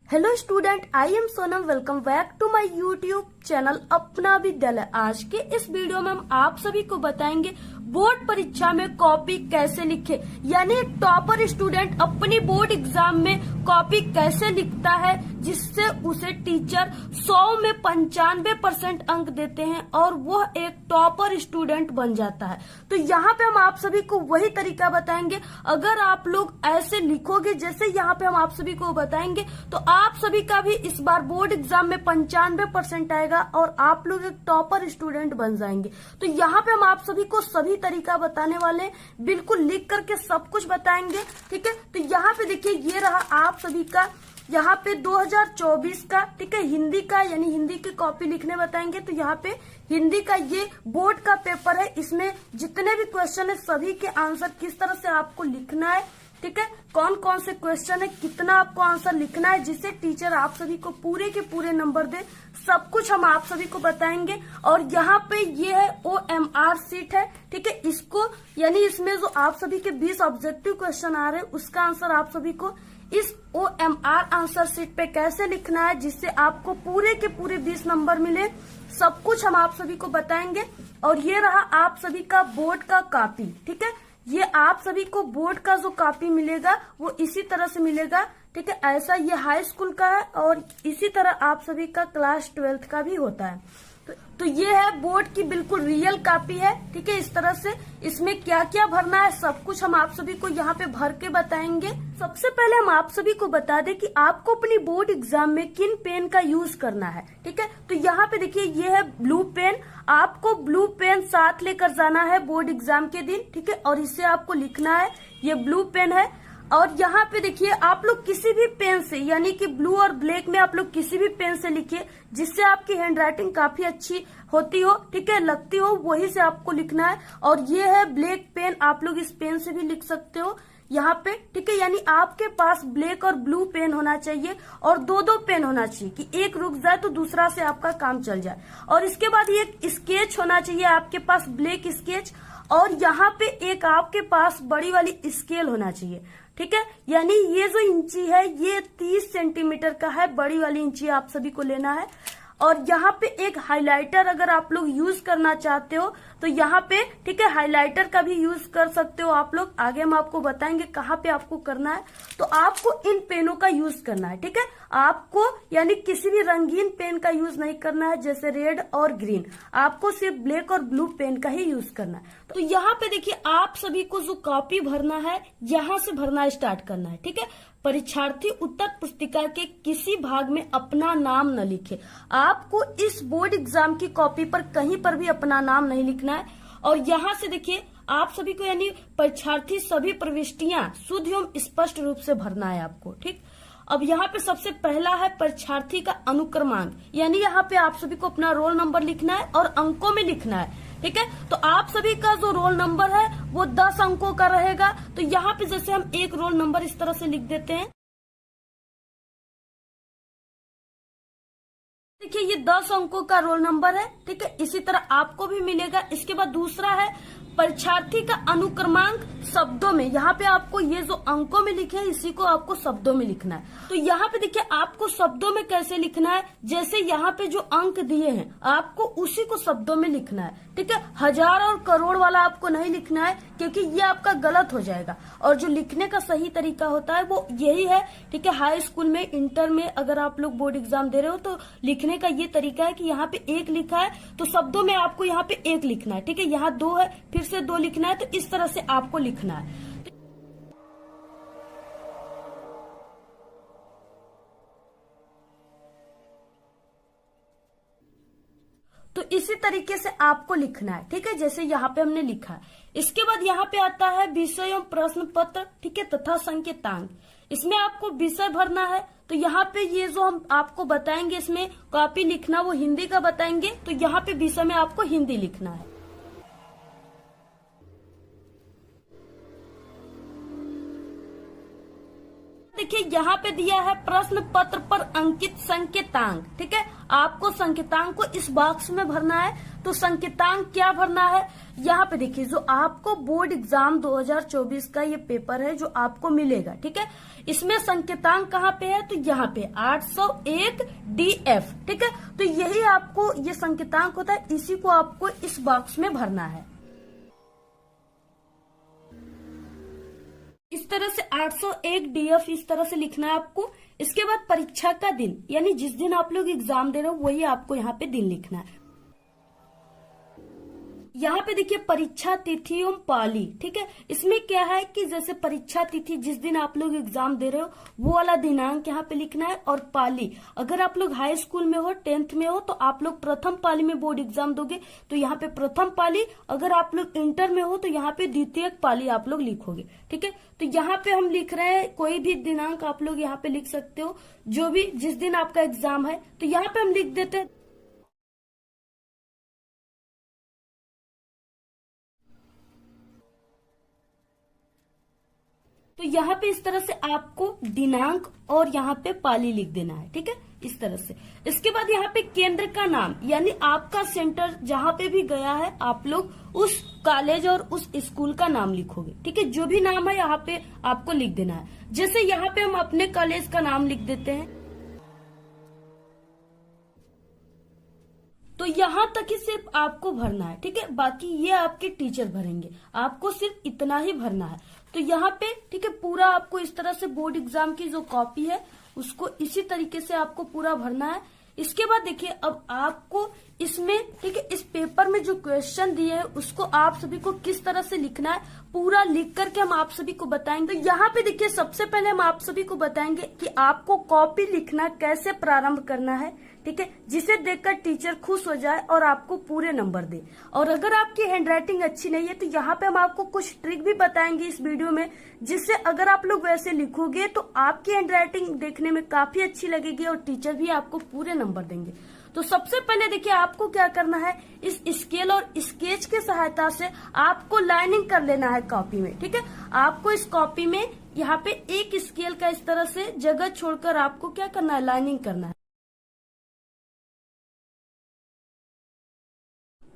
Hello student, I am Sonam. Welcome back to my YouTube channel Apna Vidyalaya. आज के इस video में हम आप सभी को बताएंगे बोर्ड परीक्षा में कॉपी कैसे लिखे, यानी एक टॉपर स्टूडेंट अपनी बोर्ड एग्जाम में कॉपी कैसे लिखता है जिससे उसे टीचर 100 में 95% अंक देते हैं और वह एक टॉपर स्टूडेंट बन जाता है। तो यहाँ पे हम आप सभी को वही तरीका बताएंगे। अगर आप लोग ऐसे लिखोगे जैसे यहाँ पे हम आप सभी को बताएंगे तो आप सभी का भी इस बार बोर्ड एग्जाम में 95% आएगा और आप लोग एक टॉपर स्टूडेंट बन जाएंगे। तो यहाँ पे हम आप सभी को सभी तरीका बताने वाले हैं, बिल्कुल लिख करके सब कुछ बताएंगे। ठीक है, तो यहाँ पे देखिए ये रहा आप सभी का यहाँ पे 2024 का, ठीक है, हिंदी का, यानी हिंदी की कॉपी लिखने बताएंगे। तो यहाँ पे हिंदी का ये बोर्ड का पेपर है, इसमें जितने भी क्वेश्चन है सभी के आंसर किस तरह से आपको लिखना है, ठीक है, कौन कौन से क्वेश्चन है, कितना आपको आंसर लिखना है जिससे टीचर आप सभी को पूरे के पूरे नंबर दे, सब कुछ हम आप सभी को बताएंगे। और यहाँ पे ये है OMR सीट है, ठीक है, इसको यानी इसमें जो आप सभी के 20 ऑब्जेक्टिव क्वेश्चन आ रहे हैं उसका आंसर आप सभी को इस OMR आंसर शीट पे कैसे लिखना है जिससे आपको पूरे के पूरे 20 नंबर मिले, सब कुछ हम आप सभी को बताएंगे। और ये रहा आप सभी का बोर्ड का कॉपी, ठीक है, ये आप सभी को बोर्ड का जो कॉपी मिलेगा वो इसी तरह से मिलेगा, ठीक है, ऐसा ये हाई स्कूल का है और इसी तरह आप सभी का क्लास 12th का भी होता है। तो ये है बोर्ड की बिल्कुल रियल कॉपी है, ठीक है, इस तरह से इसमें क्या क्या भरना है सब कुछ हम आप सभी को यहाँ पे भर के बताएंगे। सबसे पहले हम आप सभी को बता दें कि आपको अपनी बोर्ड एग्जाम में किन पेन का यूज करना है, ठीक है। तो यहाँ पे देखिए ये है ब्लू पेन, आपको ब्लू पेन साथ लेकर जाना है बोर्ड एग्जाम के दिन, ठीक है, और इससे आपको लिखना है, ये ब्लू पेन है। और यहाँ पे देखिए आप लोग किसी भी पेन से, यानी कि ब्लू और ब्लैक में आप लोग किसी भी पेन से लिखिए जिससे आपकी हैंडराइटिंग काफी अच्छी होती हो, ठीक है, लगती हो, वही से आपको लिखना है। और ये है ब्लैक पेन, आप लोग इस पेन से भी लिख सकते हो यहाँ पे, ठीक है, यानी आपके पास ब्लैक और ब्लू पेन होना चाहिए और दो दो पेन होना चाहिए कि एक रुक जाए तो दूसरा से आपका काम चल जाए। और इसके बाद ये स्केच होना चाहिए आपके पास, ब्लैक स्केच, और यहाँ पे एक आपके पास बड़ी वाली स्केल होना चाहिए, ठीक है, यानी ये जो इंची है ये 30 सेंटीमीटर का है, बड़ी वाली इंची आप सभी को लेना है। और यहाँ पे एक हाइलाइटर अगर आप लोग यूज करना चाहते हो तो यहाँ पे, ठीक है, हाइलाइटर का भी यूज कर सकते हो आप लोग, आगे हम आपको बताएंगे कहाँ पे आपको करना है। तो आपको इन पेनों का यूज करना है, ठीक है, आपको यानी किसी भी रंगीन पेन का यूज नहीं करना है जैसे रेड और ग्रीन, आपको सिर्फ ब्लैक और ब्लू पेन का ही यूज करना है। तो यहाँ पे देखिए आप सभी को जो कॉपी भरना है यहाँ से भरना स्टार्ट करना है, ठीक है। परीक्षार्थी उत्तर पुस्तिका के किसी भाग में अपना नाम न लिखे, आपको इस बोर्ड एग्जाम की कॉपी पर कहीं पर भी अपना नाम नहीं लिखना है। और यहाँ से देखिए आप सभी को यानी परीक्षार्थी सभी प्रविष्टियां शुद्ध एवं स्पष्ट रूप से भरना है आपको, ठीक। अब यहाँ पे सबसे पहला है परीक्षार्थी का अनुक्रमांक, यानी यहाँ पे आप सभी को अपना रोल नंबर लिखना है और अंकों में लिखना है, ठीक है। तो आप सभी का जो रोल नंबर है वो 10 अंकों का रहेगा। तो यहाँ पे जैसे हम एक रोल नंबर इस तरह से लिख देते हैं, देखिए ये 10 अंकों का रोल नंबर है, ठीक है, इसी तरह आपको भी मिलेगा। इसके बाद दूसरा है परीक्षार्थी का अनुक्रमांक शब्दों में, यहाँ पे आपको ये जो अंकों में लिखे हैं इसी को आपको शब्दों में लिखना है। तो यहाँ पे देखिए आपको शब्दों में कैसे लिखना है, जैसे यहाँ पे जो अंक दिए हैं आपको उसी को शब्दों में लिखना है, ठीक है, हजार और करोड़ वाला आपको नहीं लिखना है क्योंकि ये आपका गलत हो जाएगा। और जो लिखने का सही तरीका होता है वो यही है, ठीक है, हाई स्कूल में, इंटर में अगर आप लोग बोर्ड एग्जाम दे रहे हो तो लिखने का ये तरीका है कि यहाँ पे 1 लिखा है तो शब्दों में आपको यहाँ पे 1 लिखना है, ठीक है, यहाँ 2 है फिर से 2 लिखना है, तो इस तरह से आपको लिखना है। तो इसी तरीके से आपको लिखना है, ठीक है, जैसे यहाँ पे हमने लिखा है। इसके बाद यहाँ पे आता है विषय एवं प्रश्न पत्र, ठीक है, तथा संकेतांक, इसमें आपको विषय भरना है। तो यहाँ पे ये जो हम आपको बताएंगे इसमें कॉपी लिखना वो हिंदी का बताएंगे, तो यहाँ पे विषय में आपको हिंदी लिखना है। देखिए यहाँ पे दिया है प्रश्न पत्र पर अंकित संकेतांक। ठीक है, आपको संकेतांक को इस बॉक्स में भरना है। तो संकेतांक क्या भरना है, यहाँ पे देखिए जो आपको बोर्ड एग्जाम 2024 का ये पेपर है जो आपको मिलेगा। ठीक है, इसमें संकेतांक कहाँ पे है, तो यहाँ पे 801 DF। ठीक है, तो यही आपको ये संकेतांक होता है, इसी को आपको इस बॉक्स में भरना है। इस तरह से 801 DF इस तरह से लिखना है आपको। इसके बाद परीक्षा का दिन, यानी जिस दिन आप लोग एग्जाम दे रहे हो वही आपको यहाँ पे दिन लिखना है। यहाँ पे देखिए परीक्षा तिथि एवं पाली। ठीक है, इसमें क्या है कि जैसे परीक्षा तिथि जिस दिन आप लोग एग्जाम दे रहे हो वो वाला दिनांक यहाँ पे लिखना है। और पाली, अगर आप लोग हाई स्कूल में हो, 10th में हो, तो आप लोग प्रथम पाली में बोर्ड एग्जाम दोगे तो यहाँ पे प्रथम पाली। अगर आप लोग इंटर में हो तो यहाँ पे द्वितीय पाली आप लोग लिखोगे। ठीक है, तो यहाँ पे हम लिख रहे हैं कोई भी दिनांक आप लोग यहाँ पे लिख सकते हो, जो भी जिस दिन आपका एग्जाम है। तो यहाँ पे हम लिख देते हैं तो यहाँ पे इस तरह से आपको दिनांक और यहाँ पे पाली लिख देना है। ठीक है, इस तरह से। इसके बाद यहाँ पे केंद्र का नाम, यानी आपका सेंटर जहाँ पे भी गया है आप लोग उस कॉलेज और उस स्कूल का नाम लिखोगे। ठीक है, जो भी नाम है यहाँ पे आपको लिख देना है। जैसे यहाँ पे हम अपने कॉलेज का नाम लिख देते हैं, तो यहाँ तक ही सिर्फ आपको भरना है। ठीक है, बाकी ये आपके टीचर भरेंगे, आपको सिर्फ इतना ही भरना है। तो यहाँ पे ठीक है पूरा आपको इस तरह से बोर्ड एग्जाम की जो कॉपी है उसको इसी तरीके से आपको पूरा भरना है। इसके बाद देखिए अब आपको इसमें ठीक है इस पेपर में जो क्वेश्चन दिए हैं उसको आप सभी को किस तरह से लिखना है पूरा लिख करके हम आप सभी को बताएंगे। तो यहाँ पे देखिए सबसे पहले हम आप सभी को बताएंगे कि आपको कॉपी लिखना कैसे प्रारंभ करना है। ठीक है, जिसे देखकर टीचर खुश हो जाए और आपको पूरे नंबर दे। और अगर आपकी हैंडराइटिंग अच्छी नहीं है तो यहाँ पे हम आपको कुछ ट्रिक भी बताएंगे इस वीडियो में, जिससे अगर आप लोग वैसे लिखोगे तो आपकी हैंडराइटिंग देखने में काफी अच्छी लगेगी और टीचर भी आपको पूरे नंबर देंगे। तो सबसे पहले देखिए आपको क्या करना है, इस स्केल और स्केच की सहायता से आपको लाइनिंग कर लेना है कॉपी में। ठीक है, आपको इस कॉपी में यहाँ पे एक स्केल का इस तरह से जगह छोड़कर आपको क्या करना है, लाइनिंग करना है।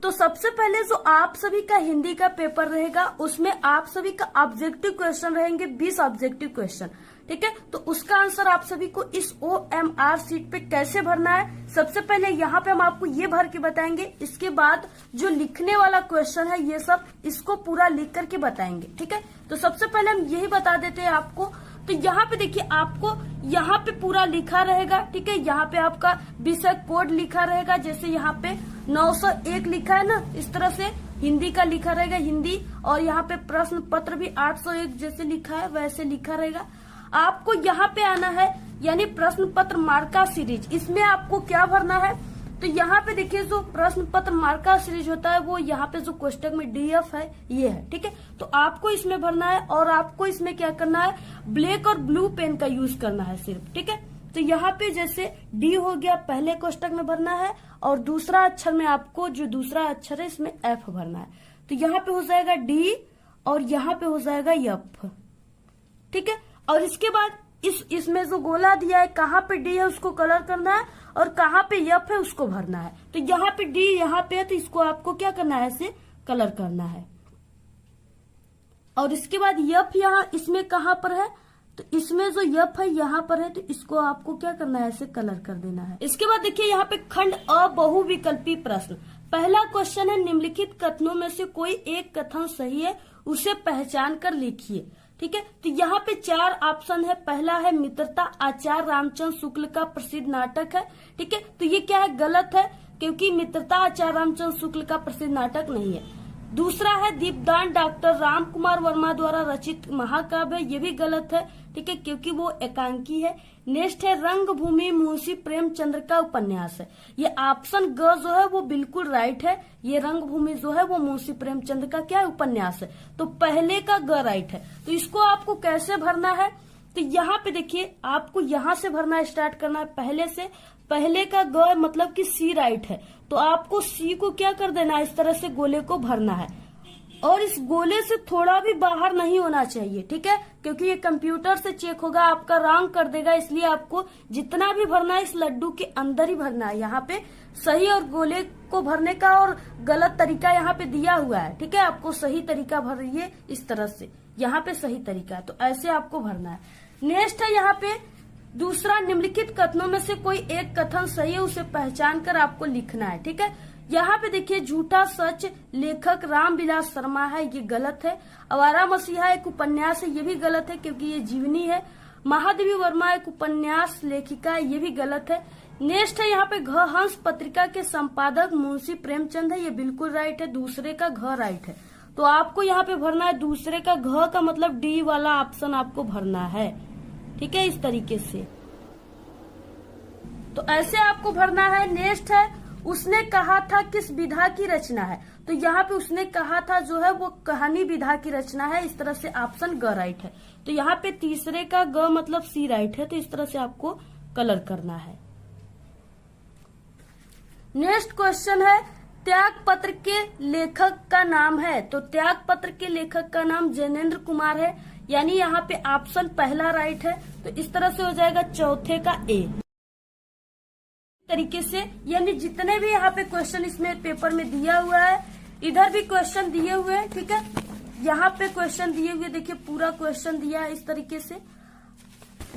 तो सबसे पहले जो आप सभी का हिंदी का पेपर रहेगा उसमें आप सभी का ऑब्जेक्टिव क्वेश्चन रहेंगे, 20 ऑब्जेक्टिव क्वेश्चन। ठीक है, तो उसका आंसर आप सभी को इस OMR सीट पे कैसे भरना है, सबसे पहले यहाँ पे हम आपको ये भर के बताएंगे। इसके बाद जो लिखने वाला क्वेश्चन है ये सब इसको पूरा लिख करके बताएंगे। ठीक है, तो सबसे पहले हम यही बता देते हैं आपको। तो यहाँ पे देखिए आपको यहाँ पे पूरा लिखा रहेगा। ठीक है, यहाँ पे आपका विषय कोड लिखा रहेगा, जैसे यहाँ पे 901 लिखा है ना, इस तरह से हिंदी का लिखा रहेगा हिंदी। और यहाँ पे प्रश्न पत्र भी 801 जैसे लिखा है वैसे लिखा रहेगा। आपको यहाँ पे आना है, यानी प्रश्न पत्र मार्का सीरीज, इसमें आपको क्या भरना है, तो यहाँ पे देखिए जो प्रश्न पत्र मार्का सीरीज होता है वो यहाँ पे जो कोष्टक में DF है ये है। ठीक है, तो आपको इसमें भरना है और आपको इसमें क्या करना है, ब्लैक और ब्लू पेन का यूज करना है सिर्फ। ठीक है, तो यहाँ पे जैसे D हो गया पहले कोष्टक में भरना है और दूसरा अक्षर में आपको जो दूसरा अक्षर है इसमें F भरना है। तो यहाँ पे हो जाएगा D और यहाँ पे हो जाएगा F। ठीक है, और इसके बाद इसमें जो गोला दिया है कहाँ पे D है उसको कलर करना है और कहाँ पे F है उसको भरना है। तो यहाँ पे D यहाँ पे है तो इसको आपको क्या करना है, ऐसे कलर करना है। और इसके बाद F यहाँ इसमें कहाँ पर है, तो इसमें जो F है यहाँ पर है तो इसको आपको क्या करना है, ऐसे कलर कर देना है। इसके बाद देखिए यहाँ पे खंड अ बहुविकल्पी प्रश्न, पहला क्वेश्चन है निम्नलिखित कथनों में से कोई एक कथन सही है उसे पहचान कर लिखिए। ठीक है, तो यहाँ पे 4 ऑप्शन है। पहला है मित्रता आचार्य रामचंद्र शुक्ल का प्रसिद्ध नाटक है। ठीक है, तो ये क्या है, गलत है, क्योंकि मित्रता आचार्य रामचंद्र शुक्ल का प्रसिद्ध नाटक नहीं है। दूसरा है दीपदान डॉक्टर राम कुमार वर्मा द्वारा रचित महाकाव्य है, ये भी गलत है। ठीक है, क्योंकि वो एकांकी है। नेक्स्ट है रंगभूमि मुंशी प्रेमचंद्र का उपन्यास है, ये ऑप्शन ग जो है वो बिल्कुल राइट है। ये रंगभूमि जो है वो मुंशी प्रेमचंद्र का क्या है, उपन्यास है, तो पहले का ग राइट है। तो इसको आपको कैसे भरना है, तो यहाँ पे देखिए आपको यहाँ से भरना स्टार्ट करना है पहले से। पहले का ग मतलब कि C राइट है, तो आपको C को क्या कर देना है, इस तरह से गोले को भरना है। और इस गोले से थोड़ा भी बाहर नहीं होना चाहिए, ठीक है, क्योंकि ये कंप्यूटर से चेक होगा, आपका रॉन्ग कर देगा। इसलिए आपको जितना भी भरना है इस लड्डू के अंदर ही भरना है। यहाँ पे सही और गोले को भरने का और गलत तरीका यहाँ पे दिया हुआ है, ठीक है। आपको सही तरीका भरिए इस तरह से, यहाँ पे सही तरीका है, तो ऐसे आपको भरना है। नेक्स्ट है यहाँ पे दूसरा, निम्नलिखित कथनों में से कोई एक कथन सही है, उसे पहचान कर आपको लिखना है, ठीक है। यहाँ पे देखिए, झूठा सच लेखक रामविलास शर्मा है, ये गलत है। आवारा मसीहा एक उपन्यास है, ये भी गलत है क्योंकि ये जीवनी है। महादेवी वर्मा एक उपन्यास लेखिका है, ये भी गलत है। नेक्स्ट है यहाँ पे घ हंस पत्रिका के संपादक मुंशी प्रेमचंद है, ये बिल्कुल राइट है। दूसरे का घ राइट है, तो आपको यहाँ पे भरना है दूसरे का घ का मतलब डी वाला ऑप्शन आपको भरना है, ठीक है, इस तरीके से। तो ऐसे आपको भरना है। नेक्स्ट है, उसने कहा था किस विधा की रचना है, तो यहाँ पे उसने कहा था जो है वो कहानी विधा की रचना है, इस तरह से ऑप्शन ग राइट है। तो यहाँ पे तीसरे का ग मतलब सी राइट है, तो इस तरह से आपको कलर करना है। नेक्स्ट क्वेश्चन है, त्याग पत्र के लेखक का नाम है, तो त्याग पत्र के लेखक का नाम जैनेन्द्र कुमार है, यानी यहाँ पे ऑप्शन पहला राइट है। तो इस तरह से हो जाएगा चौथे का ए तरीके से। यानी जितने भी यहाँ पे क्वेश्चन इसमें पेपर में दिया हुआ है, इधर भी क्वेश्चन दिए हुए हैं, ठीक है, यहाँ पे क्वेश्चन दिए हुए, देखिए पूरा क्वेश्चन दिया है इस तरीके से।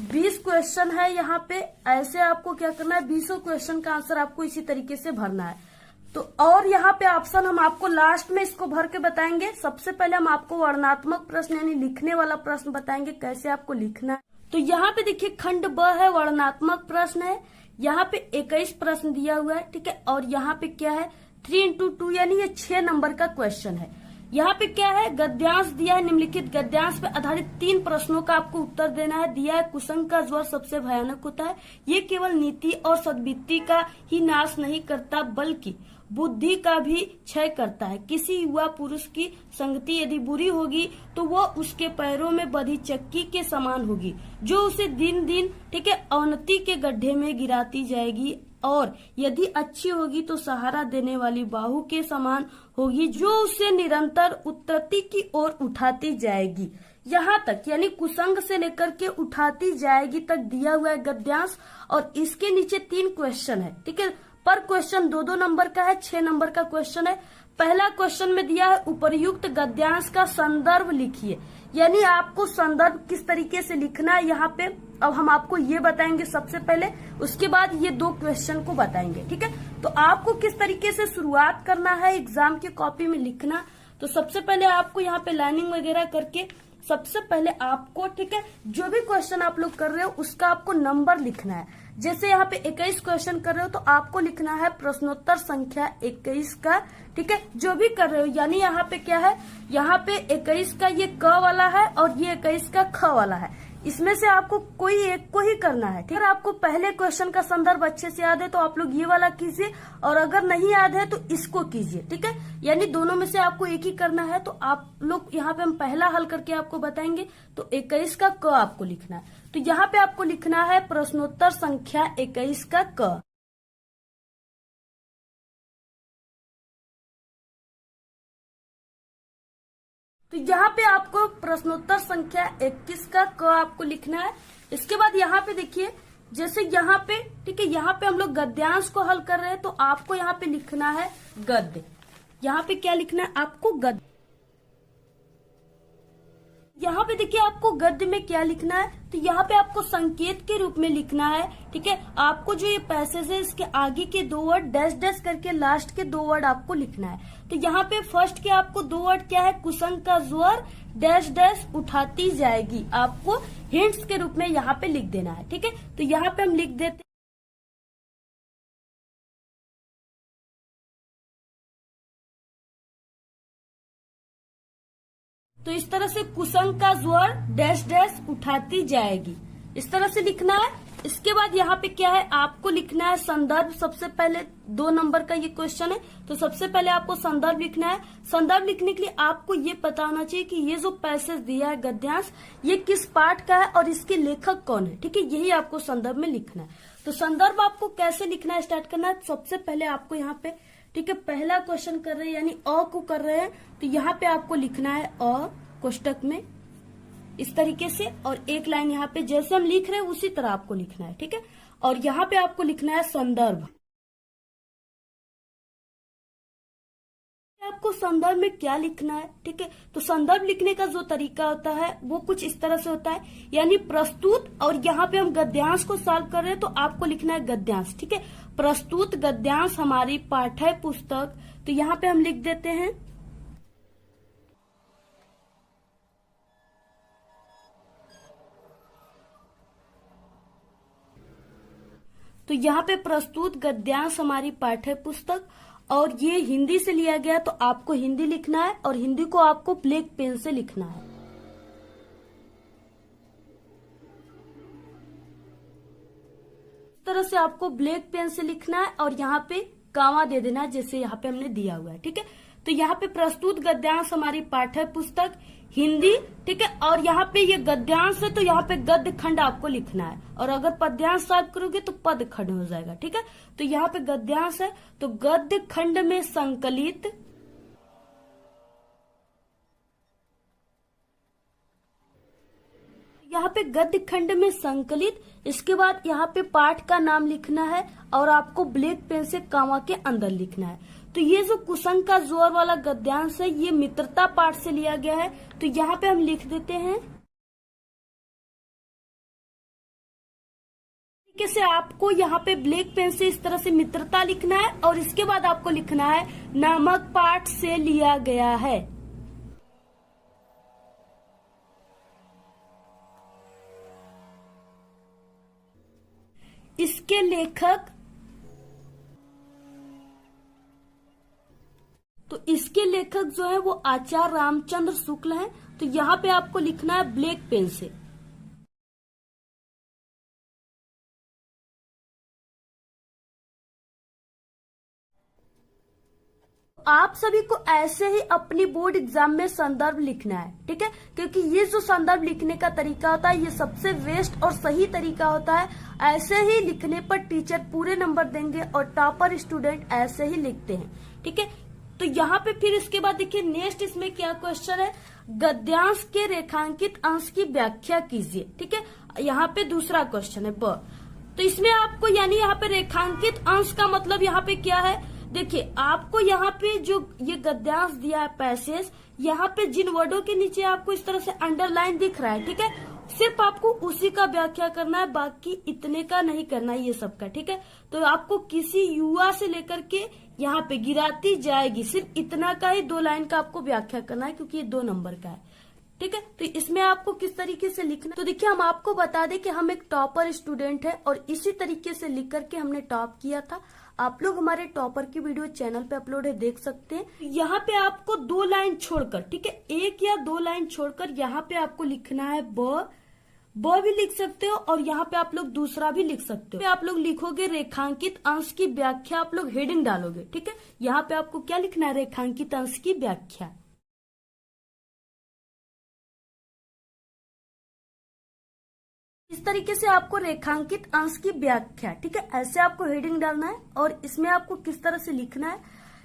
20 क्वेश्चन है यहाँ पे, ऐसे आपको क्या करना है, 20 क्वेश्चन का आंसर आपको इसी तरीके से भरना है। तो और यहाँ पे ऑप्शन हम आपको लास्ट में इसको भर के बताएंगे। सबसे पहले हम आपको वर्णनात्मक प्रश्न यानी लिखने वाला प्रश्न बताएंगे, कैसे आपको लिखना है। तो यहाँ पे देखिए खंड ब है, वर्णनात्मक प्रश्न है, यहाँ पे 21 प्रश्न दिया हुआ है, ठीक है। और यहाँ पे क्या है, 3 into 2 यानी ये 6 नंबर का क्वेश्चन है। यहाँ पे क्या है, गद्यांश दिया है, निम्नलिखित गद्यांश पे आधारित 3 प्रश्नों का आपको उत्तर देना है। दिया है, कुसंग का ज्वर सबसे भयानक होता है, ये केवल नीति और सद्वृत्ति का ही नाश नहीं करता बल्कि बुद्धि का भी क्षय करता है। किसी युवा पुरुष की संगति यदि बुरी होगी तो वह उसके पैरों में बंधी चक्की के समान होगी, जो उसे दिन दिन, ठीक है, अवनति के गड्ढे में गिराती जाएगी, और यदि अच्छी होगी तो सहारा देने वाली बाहु के समान होगी, जो उसे निरंतर उत्तरति की ओर उठाती जाएगी। यहाँ तक यानी कुसंग से लेकर के उठाती जाएगी तक दिया हुआ है गद्यांश, और इसके नीचे 3 क्वेश्चन है, ठीक है। पर क्वेश्चन 2-2 नंबर का है, 6 नंबर का क्वेश्चन है। पहला क्वेश्चन में दिया है उपर्युक्त गद्यांश का संदर्भ लिखिए, यानी आपको संदर्भ किस तरीके से लिखना है यहाँ पे। अब हम आपको ये बताएंगे सबसे पहले, उसके बाद ये 2 क्वेश्चन को बताएंगे, ठीक है। तो आपको किस तरीके से शुरुआत करना है एग्जाम की कॉपी में लिखना, तो सबसे पहले आपको यहाँ पे लाइनिंग वगैरह करके सबसे पहले आपको, ठीक है, जो भी क्वेश्चन आप लोग कर रहे हो उसका आपको नंबर लिखना है। जैसे यहाँ पे 21 क्वेश्चन कर रहे हो तो आपको लिखना है प्रश्नोत्तर संख्या 21 का, ठीक है, जो भी कर रहे हो। यानी यहाँ पे क्या है, यहाँ पे 21 का ये क वाला है और ये 21 का ख वाला है, इसमें से आपको कोई एक को ही करना है, ठीक है। आपको पहले क्वेश्चन का संदर्भ अच्छे से याद है तो आप लोग ये वाला कीजिए, और अगर नहीं याद है तो इसको कीजिए, ठीक है। यानी दोनों में से आपको एक ही करना है। तो आप लोग यहाँ पे हम पहला हल करके आपको बताएंगे, तो 21 का क आपको लिखना है। तो यहाँ पे आपको लिखना है प्रश्नोत्तर संख्या 21 का क। तो यहाँ पे आपको प्रश्नोत्तर संख्या 21 का क आपको लिखना है। इसके बाद यहाँ पे देखिए, जैसे यहाँ पे, ठीक है, यहाँ पे हम लोग गद्यांश को हल कर रहे हैं, तो आपको यहाँ पे लिखना है गद्य। यहाँ पे क्या लिखना है आपको, गद्य। यहाँ पे देखिए आपको गद्य में क्या लिखना है, तो यहाँ पे आपको संकेत के रूप में लिखना है, ठीक है। आपको जो ये पैसेज है इसके आगे के 2 वर्ड डैश डैश करके लास्ट के 2 वर्ड आपको लिखना है। तो यहाँ पे फर्स्ट के आपको 2 वर्ड क्या है, कुसंग का ज्वर डैश डैश उठाती जाएगी, आपको हिंट्स के रूप में यहाँ पे लिख देना है, ठीक है। तो यहाँ पे हम लिख देते, तो इस तरह से कुसंग का ज्वर डैश डैश उठाती जाएगी, इस तरह से लिखना है। इसके बाद यहाँ पे क्या है, आपको लिखना है संदर्भ। सबसे पहले 2 नंबर का ये क्वेश्चन है, तो सबसे पहले आपको संदर्भ लिखना है। संदर्भ लिखने के लिए आपको ये पता होना चाहिए कि ये जो पैसेज दिया है गद्यांश, ये किस पाठ का है और इसके लेखक कौन है, ठीक है, यही आपको संदर्भ में लिखना है। तो संदर्भ आपको कैसे लिखना है, स्टार्ट करना है। सबसे पहले आपको यहाँ पे ठीक है, पहला क्वेश्चन कर रहे हैं यानी अ को कर रहे हैं, तो यहाँ पे आपको लिखना है अ कोष्टक में इस तरीके से, और एक लाइन यहाँ पे जैसे हम लिख रहे हैं उसी तरह आपको लिखना है। ठीक है, और यहाँ पे आपको लिखना है संदर्भ। आपको संदर्भ में क्या लिखना है? ठीक है, तो संदर्भ लिखने का जो तरीका होता है वो कुछ इस तरह से होता है, यानी प्रस्तुत, और यहाँ पे हम गद्यांश को सॉल्व कर रहे हैं तो आपको लिखना है गद्यांश। ठीक है, प्रस्तुत गद्यांश हमारी पाठ्य पुस्तक, तो यहाँ पे हम लिख देते हैं तो यहाँ पे प्रस्तुत गद्यांश हमारी पाठ्य पुस्तक, और ये हिंदी से लिया गया तो आपको हिंदी लिखना है, और हिंदी को आपको ब्लैक पेन से लिखना है। इस तरह से आपको ब्लैक पेन से लिखना है और यहाँ पे कामा दे देना जैसे यहाँ पे हमने दिया हुआ है। ठीक है, तो यहाँ पे प्रस्तुत गद्यांश हमारी पाठ्य पुस्तक हिंदी। ठीक है, और यहाँ पे ये गद्यांश है तो यहाँ पे गद्य खंड आपको लिखना है, और अगर पद्यांश सॉल्व करोगे तो पद खंड हो जाएगा। ठीक है, तो यहाँ पे गद्यांश है तो गद्य खंड में संकलित, यहाँ पे गद्य खंड में संकलित, इसके बाद यहाँ पे पाठ का नाम लिखना है और आपको ब्लैक पेन से कामा के अंदर लिखना है। तो ये जो कुसंग का जोर वाला गद्यांश है ये मित्रता पाठ से लिया गया है, तो यहाँ पे हम लिख देते हैं। तरीके से आपको यहाँ पे ब्लैक पेन से इस तरह से मित्रता लिखना है, और इसके बाद आपको लिखना है नामक पाठ से लिया गया है। इसके लेखक, तो इसके लेखक जो है वो आचार्य रामचंद्र शुक्ल हैं, तो यहाँ पे आपको लिखना है ब्लैक पेन से। आप सभी को ऐसे ही अपनी बोर्ड एग्जाम में संदर्भ लिखना है। ठीक है, क्योंकि ये जो संदर्भ लिखने का तरीका होता है ये सबसे बेस्ट और सही तरीका होता है। ऐसे ही लिखने पर टीचर पूरे नंबर देंगे और टॉपर स्टूडेंट ऐसे ही लिखते हैं। ठीक है, तो यहाँ पे फिर इसके बाद देखिए नेक्स्ट इसमें क्या क्वेश्चन है, गद्यांश के रेखांकित अंश की व्याख्या कीजिए। ठीक है, यहाँ पे दूसरा क्वेश्चन है ब, तो इसमें आपको यानी यहाँ पे रेखांकित अंश का मतलब यहाँ पे क्या है, देखिए आपको यहाँ पे जो ये गद्यांश दिया है पैसेज, यहाँ पे जिन वर्डों के नीचे आपको इस तरह से अंडरलाइन दिख रहा है, ठीक है, सिर्फ आपको उसी का व्याख्या करना है, बाकी इतने का नहीं करना है ये सबका। ठीक है, तो आपको किसी युवा से लेकर के यहाँ पे गिराती जाएगी, सिर्फ इतना का ही 2 लाइन का आपको व्याख्या करना है, क्योंकि ये 2 नंबर का है। ठीक है, तो इसमें आपको किस तरीके से लिखना, तो देखिए हम आपको बता दें कि हम एक टॉपर स्टूडेंट है और इसी तरीके से लिख करके हमने टॉप किया था। आप लोग हमारे टॉपर की वीडियो चैनल पे अपलोड है, देख सकते हैं। यहाँ पे आपको 2 लाइन छोड़कर, ठीक है, 1 या 2 लाइन छोड़कर यहाँ पे आपको लिखना है ब भी लिख सकते हो, और यहाँ पे आप लोग दूसरा भी लिख सकते हो। आप लोग लिखोगे रेखांकित अंश की व्याख्या, आप लोग हेडिंग डालोगे। ठीक है, यहाँ पे आपको क्या लिखना है, रेखांकित अंश की व्याख्या। इस तरीके से आपको रेखांकित अंश की व्याख्या, ठीक है, ऐसे आपको हेडिंग डालना है, और इसमें आपको किस तरह से लिखना है,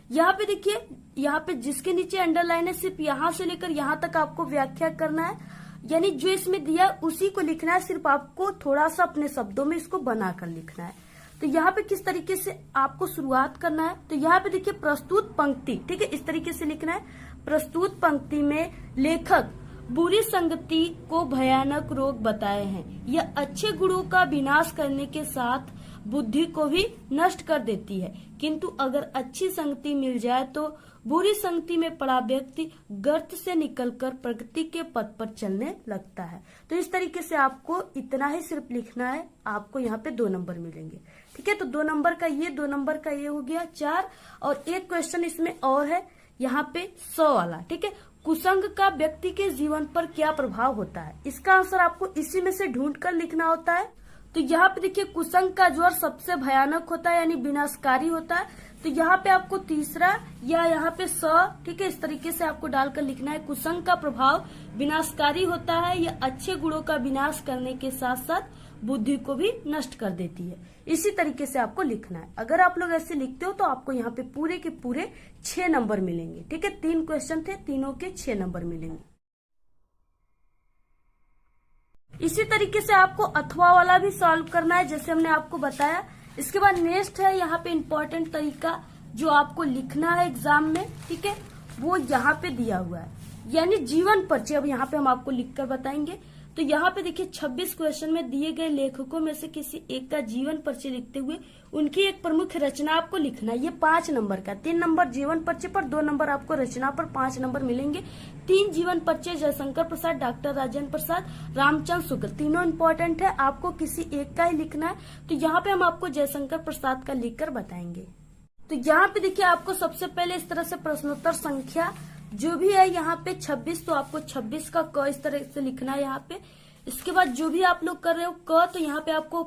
यहाँ पे देखिए, यहाँ पे जिसके नीचे अंडरलाइन है सिर्फ यहाँ से लेकर यहाँ तक आपको व्याख्या करना है, यानी जो इसमें दिया उसी को लिखना है, सिर्फ आपको थोड़ा सा अपने शब्दों में इसको बनाकर लिखना है। तो यहाँ पे किस तरीके से आपको शुरुआत करना है, तो यहाँ पे देखिए प्रस्तुत पंक्ति, ठीक है, इस तरीके से लिखना है। प्रस्तुत पंक्ति में लेखक बुरी संगति को भयानक रोग बताए हैं, यह अच्छे गुणों का विनाश करने के साथ बुद्धि को भी नष्ट कर देती है, किंतु अगर अच्छी संगति मिल जाए तो बुरी संगति में पड़ा व्यक्ति गर्त से निकलकर प्रगति के पथ पर चलने लगता है। तो इस तरीके से आपको इतना ही सिर्फ लिखना है, आपको यहाँ पे 2 नंबर मिलेंगे। ठीक है, तो 2 नंबर का ये, 2 नंबर का ये हो गया 4, और एक क्वेश्चन इसमें और है यहाँ पे 100 वाला। ठीक है, कुसंग का व्यक्ति के जीवन पर क्या प्रभाव होता है, इसका आंसर आपको इसी में से ढूंढ कर लिखना होता है। तो यहाँ पे देखिए कुसंग का ज्वर सबसे भयानक होता है, यानी विनाशकारी होता है। तो यहाँ पे आपको तीसरा या यहाँ पे 100, ठीक है, इस तरीके से आपको डालकर लिखना है। कुसंग का प्रभाव विनाशकारी होता है, यह अच्छे गुणों का विनाश करने के साथ साथ बुद्धि को भी नष्ट कर देती है। इसी तरीके से आपको लिखना है। अगर आप लोग ऐसे लिखते हो तो आपको यहाँ पे पूरे के पूरे 6 नंबर मिलेंगे। ठीक है, 3 क्वेश्चन थे, तीनों के 6 नंबर मिलेंगे। इसी तरीके से आपको अथवा वाला भी सॉल्व करना है, जैसे हमने आपको बताया। इसके बाद नेक्स्ट है यहाँ पे इम्पोर्टेंट तरीका जो आपको लिखना है एग्जाम में। ठीक है, वो यहाँ पे दिया हुआ है, यानी जीवन परिचय। अब यहाँ पे हम आपको लिखकर बताएंगे। तो यहाँ पे देखिए 26 क्वेश्चन में दिए गए लेखकों में से किसी एक का जीवन परिचय लिखते हुए उनकी एक प्रमुख रचना आपको लिखना है। ये 5 नंबर का, 3 नंबर जीवन परिचय पर, 2 नंबर आपको रचना पर, 5 नंबर मिलेंगे। 3 जीवन परिचय जयशंकर प्रसाद, डॉक्टर राजेंद्र प्रसाद, रामचंद्र शुक्ल, तीनों इंपॉर्टेंट है, आपको किसी एक का ही लिखना है। तो यहाँ पे हम आपको जयशंकर प्रसाद का लिखकर बताएंगे। तो यहाँ पे देखिए आपको सबसे पहले इस तरह से प्रश्नोत्तर संख्या जो भी है यहाँ पे 26, तो आपको 26 का क इस तरह से लिखना है यहाँ पे। इसके बाद जो भी आप लोग कर रहे हो क, तो यहाँ पे आपको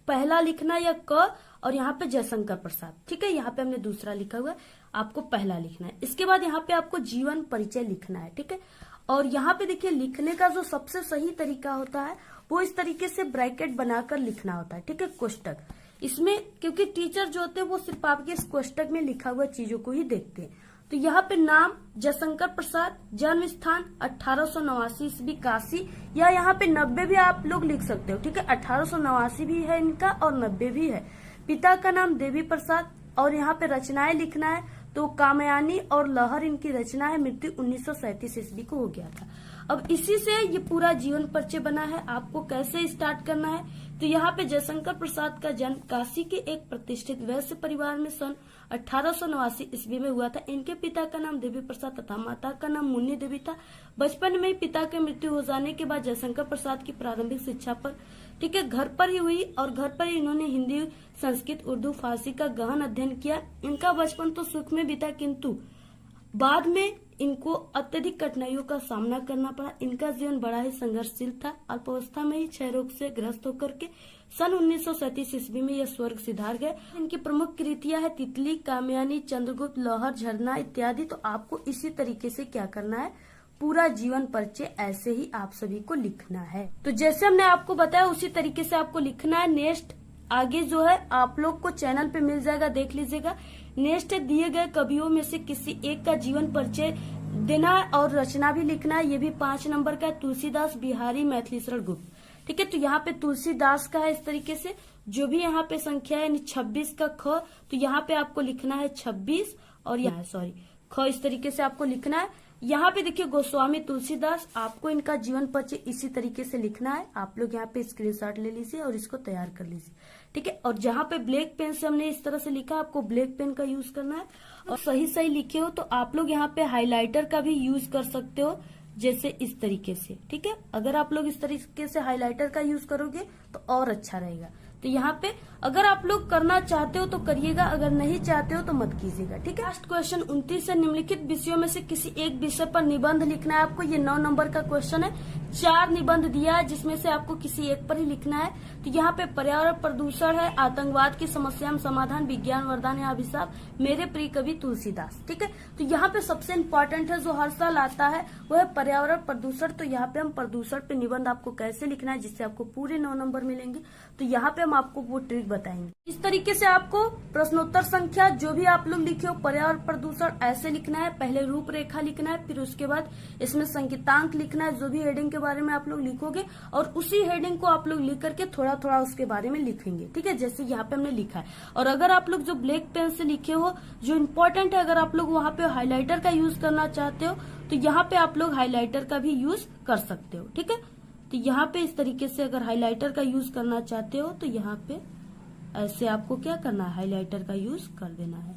पहला लिखना है या क, और यहाँ पे जयशंकर प्रसाद। ठीक है, यहाँ पे हमने दूसरा लिखा हुआ है, आपको पहला लिखना है। इसके बाद यहाँ पे आपको जीवन परिचय लिखना है। ठीक है, और यहाँ पे देखिए लिखने का जो सबसे सही तरीका होता है वो इस तरीके से ब्रैकेट बनाकर लिखना होता है। ठीक है, कोष्टक। इसमें क्योंकि टीचर जो होते हैं वो सिर्फ आपके इस कोष्टक में लिखा हुआ चीजों को ही देखते हैं। तो यहाँ पे नाम जयशंकर प्रसाद, जन्म स्थान 1889 ईस्वी काशी, या यहाँ पे 90 भी आप लोग लिख सकते हो। ठीक है, 1889 भी है इनका और 90 भी है। पिता का नाम देवी प्रसाद, और यहाँ पे रचनाएं लिखना है तो कामयानी और लहर इनकी रचना है, मृत्यु 1937 ईस्वी को हो गया था। अब इसी से ये पूरा जीवन परिचय बना है। आपको कैसे स्टार्ट करना है, तो यहाँ पे जयशंकर प्रसाद का जन्म काशी के एक प्रतिष्ठित वैश्य परिवार में सन 1889 ईस्वी में हुआ था। इनके पिता का नाम देवी प्रसाद तथा माता का नाम मुन्नी देवी था। बचपन में ही पिता की मृत्यु हो जाने के बाद जयशंकर प्रसाद की प्रारंभिक शिक्षा पर ठीक है घर पर ही हुई, और घर पर ही इन्होंने हिंदी, संस्कृत, उर्दू, फारसी का गहन अध्ययन किया। इनका बचपन तो सुख में बीता, किंतु बाद में इनको अत्यधिक कठिनाइयों का सामना करना पड़ा। इनका जीवन बड़ा ही संघर्षशील था। अल्पावस्था में ही क्षय रोग से ग्रस्त होकर के सन 1937 ईस्वी में यह स्वर्ग सिधार गए। इनकी प्रमुख कृतियां है तितली, कामयानी, चंद्रगुप्त, लहर, झरना इत्यादि। तो आपको इसी तरीके से क्या करना है, पूरा जीवन परिचय ऐसे ही आप सभी को लिखना है। तो जैसे हमने आपको बताया उसी तरीके से आपको लिखना है। नेक्स्ट आगे जो है आप लोग को चैनल पे मिल जाएगा, देख लीजिएगा। नेक्स्ट है दिए गए कवियों में से किसी एक का जीवन परिचय देना है और रचना भी लिखना है। ये भी 5 नंबर का है, तुलसीदास, बिहारी, मैथिलीशरण गुप्त। ठीक है, तो यहाँ पे तुलसीदास का है इस तरीके से। जो भी यहाँ पे संख्या है यानी 26 का ख, तो यहाँ पे आपको लिखना है 26, और यहाँ ख इस तरीके से आपको लिखना है। यहाँ पे देखिए गोस्वामी तुलसीदास, आपको इनका जीवन परिचय इसी तरीके से लिखना है। आप लोग यहाँ पे स्क्रीनशॉट ले लीजिए और इसको तैयार कर लीजिए। ठीक है, और जहाँ पे ब्लैक पेन से हमने इस तरह से लिखा, आपको ब्लैक पेन का यूज करना है। और सही लिखे हो तो आप लोग यहाँ पे हाइलाइटर का भी यूज कर सकते हो, जैसे इस तरीके से। ठीक है, अगर आप लोग इस तरीके से हाइलाइटर का यूज करोगे तो और अच्छा रहेगा। तो यहाँ पे अगर आप लोग करना चाहते हो तो करिएगा, अगर नहीं चाहते हो तो मत कीजिएगा। ठीक है, लास्ट क्वेश्चन 29 से निम्नलिखित विषयों में से किसी एक विषय पर निबंध लिखना है आपको। ये 9 नंबर का क्वेश्चन है। 4 निबंध दिया है जिसमें से आपको किसी एक पर ही लिखना है। तो यहाँ पे पर्यावरण प्रदूषण है, आतंकवाद की समस्या में समाधान, विज्ञान वरदान या अभिशाप, मेरे प्रिय कवि तुलसीदास। ठीक है, तो यहाँ पे सबसे इम्पोर्टेंट है जो हर साल आता है वो है पर्यावरण प्रदूषण। तो यहाँ पे हम प्रदूषण पे निबंध आपको कैसे लिखना है जिससे आपको पूरे 9 नंबर मिलेंगे, तो यहाँ पे हम आपको वो ट्रिक बताएंगे। इस तरीके से आपको प्रश्नोत्तर संख्या जो भी आप लोग लिखे हो पर्यावरण प्रदूषण ऐसे लिखना है। पहले रूपरेखा लिखना है, फिर उसके बाद इसमें संकेतांक लिखना है जो भी हेडिंग के बारे में आप लोग लिखोगे, और उसी हेडिंग को आप लोग लिख करके थोड़ा थोड़ा उसके बारे में लिखेंगे। ठीक है, जैसे यहाँ पे हमने लिखा है। और अगर आप लोग जो ब्लैक पेन से लिखे हो जो इम्पोर्टेंट है, अगर आप लोग वहाँ पे हाईलाइटर का यूज करना चाहते हो तो यहाँ पे आप लोग हाईलाइटर का भी यूज कर सकते हो। ठीक है, तो यहाँ पे इस तरीके से अगर हाईलाइटर का यूज करना चाहते हो तो यहाँ पे ऐसे आपको क्या करना है, हाईलाइटर का यूज कर देना है।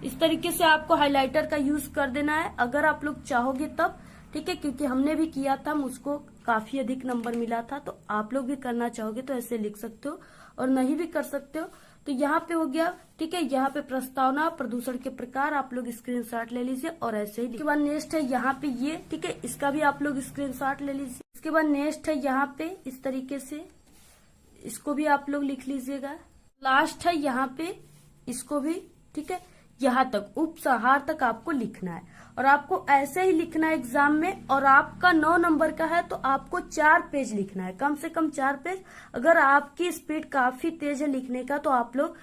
इस तरीके से आपको हाइलाइटर का यूज कर देना है अगर आप लोग चाहोगे तब। ठीक है, क्योंकि हमने भी किया था, मुझको काफी अधिक नंबर मिला था, तो आप लोग भी करना चाहोगे तो ऐसे लिख सकते हो और नहीं भी कर सकते हो। तो यहाँ पे हो गया। ठीक है, यहाँ पे प्रस्तावना, प्रदूषण के प्रकार आप लोग स्क्रीनशॉट ले लीजिए और ऐसे ही। इसके बाद नेक्स्ट है यहाँ पे ये, ठीक है, इसका भी आप लोग स्क्रीनशॉट ले लीजिए। इसके बाद नेक्स्ट है यहाँ पे इस तरीके से, इसको भी आप लोग लिख लीजिएगा। लास्ट है यहाँ पे, इसको भी। ठीक है, यहाँ तक उपसंहार तक आपको लिखना है और आपको ऐसे ही लिखना है एग्जाम में। और आपका 9 नंबर का है तो आपको 4 पेज लिखना है, कम से कम 4 पेज। अगर आपकी स्पीड काफी तेज है लिखने का तो आप लोग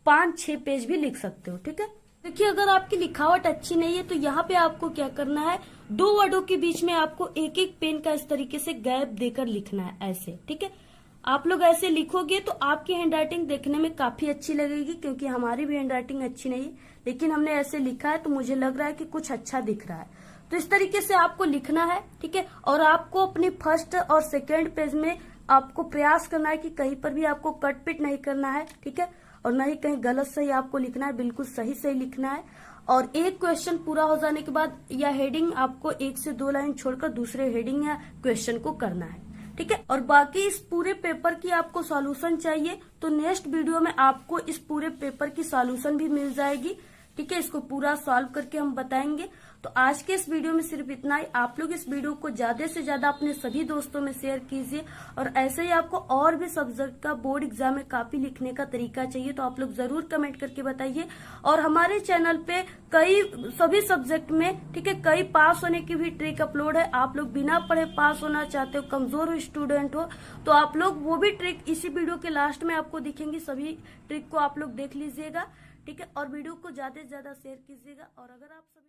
5-6 पेज भी लिख सकते हो, ठीक है। देखिए, अगर आपकी लिखावट अच्छी नहीं है तो यहाँ पे आपको क्या करना है, 2 वर्डों के बीच में आपको एक एक पेन का इस तरीके से गैप देकर लिखना है, ऐसे, ठीक है। आप लोग ऐसे लिखोगे तो आपकी हैंडराइटिंग देखने में काफी अच्छी लगेगी, क्योंकि हमारी भी हैंडराइटिंग अच्छी नहीं है, लेकिन हमने ऐसे लिखा है तो मुझे लग रहा है कि कुछ अच्छा दिख रहा है। तो इस तरीके से आपको लिखना है, ठीक है। और आपको अपनी फर्स्ट और सेकेंड पेज में आपको प्रयास करना है कि कहीं पर भी आपको कट पिट नहीं करना है, ठीक है। और न ही कहीं गलत सही आपको लिखना है, बिल्कुल सही सही लिखना है। और एक क्वेश्चन पूरा हो जाने के बाद या हेडिंग आपको 1 से 2 लाइन छोड़कर दूसरे हेडिंग या क्वेश्चन को करना है, ठीक है। और बाकी इस पूरे पेपर की आपको सॉल्यूशन चाहिए तो नेक्स्ट वीडियो में आपको इस पूरे पेपर की सॉल्यूशन भी मिल जाएगी, ठीक है। इसको पूरा सॉल्व करके हम बताएंगे। तो आज के इस वीडियो में सिर्फ इतना ही। आप लोग इस वीडियो को ज्यादा से ज्यादा अपने सभी दोस्तों में शेयर कीजिए। और ऐसे ही आपको और भी सब्जेक्ट का बोर्ड एग्जाम में कॉपी लिखने का तरीका चाहिए तो आप लोग जरूर कमेंट करके बताइए। और हमारे चैनल पे सभी सब्जेक्ट में, ठीक है, कई पास होने की भी ट्रिक अपलोड है। आप लोग बिना पढ़े पास होना चाहते हो, कमजोर स्टूडेंट हो, तो आप लोग वो भी ट्रिक इसी वीडियो के लास्ट में आपको दिखेंगी। सभी ट्रिक को आप लोग देख लीजिएगा, ठीक है। और वीडियो को ज्यादा से ज्यादा शेयर कीजिएगा। और अगर आप सभी